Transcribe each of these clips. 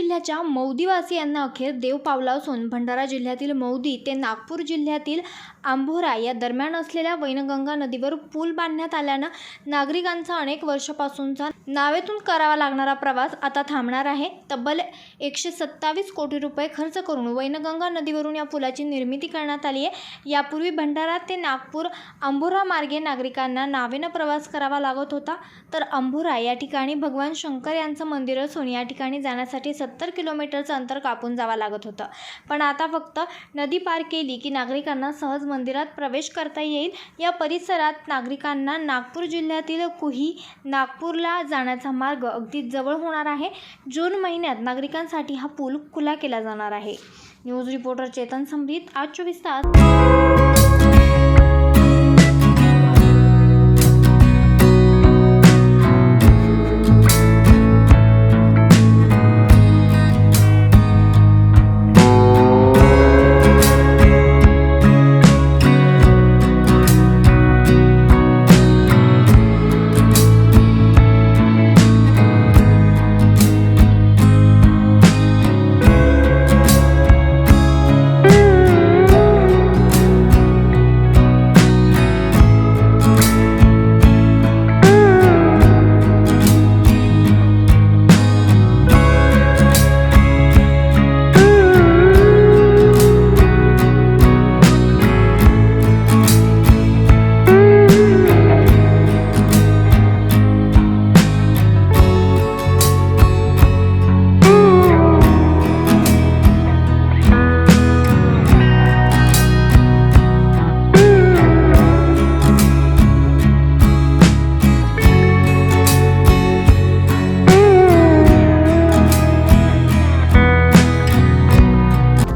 जिल्ह्याच्या मौदीवासियांना अखेर देव पावला असून भंडारा जिल्ह्यातील मौदी ते नागपूर जिल्ह्यातील आंभोरा या दरम्यान असलेल्या वैनगंगा नदीवर पूल बांधण्यात आल्यानं नागरिकांचा अनेक वर्षापासूनचा नावेतून करावा लागणारा प्रवास आता थांबणार आहे। तब्बल 127 कोटी रुपये खर्च करून वैनगंगा नदीवरून या पुलाची निर्मिती करण्यात आली आहे। यापूर्वी भंडारा ते नागपूर आंभोरा मार्गे नागरिकांना नावेनं प्रवास करावा लागत होता, तर आंभोरा या ठिकाणी भगवान शंकर यांचं मंदिर असून या ठिकाणी जाण्यासाठी 70 किलोमीटरचं अंतर कापून जावं लागत होतं। पण आता फक्त नदी पार केली की नागरिकांना सहज मंदिरात प्रवेश करता येईल। या परिसरात नागरिकांना नागपूर जिल्ह्यातील कुही नागपूरला जाण्याचा मार्ग अगदी जवळ होणार आहे। जून महिन्यात नागरिकांसाठी हा पूल खुला केला जाणार आहे। न्यूज रिपोर्टर चेतन समरीत, आज 24 तास।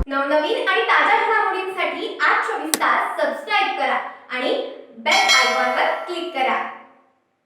नवनवीन आणि ताज्या घडामोडींसाठी आज 24 तास सबस्क्राईब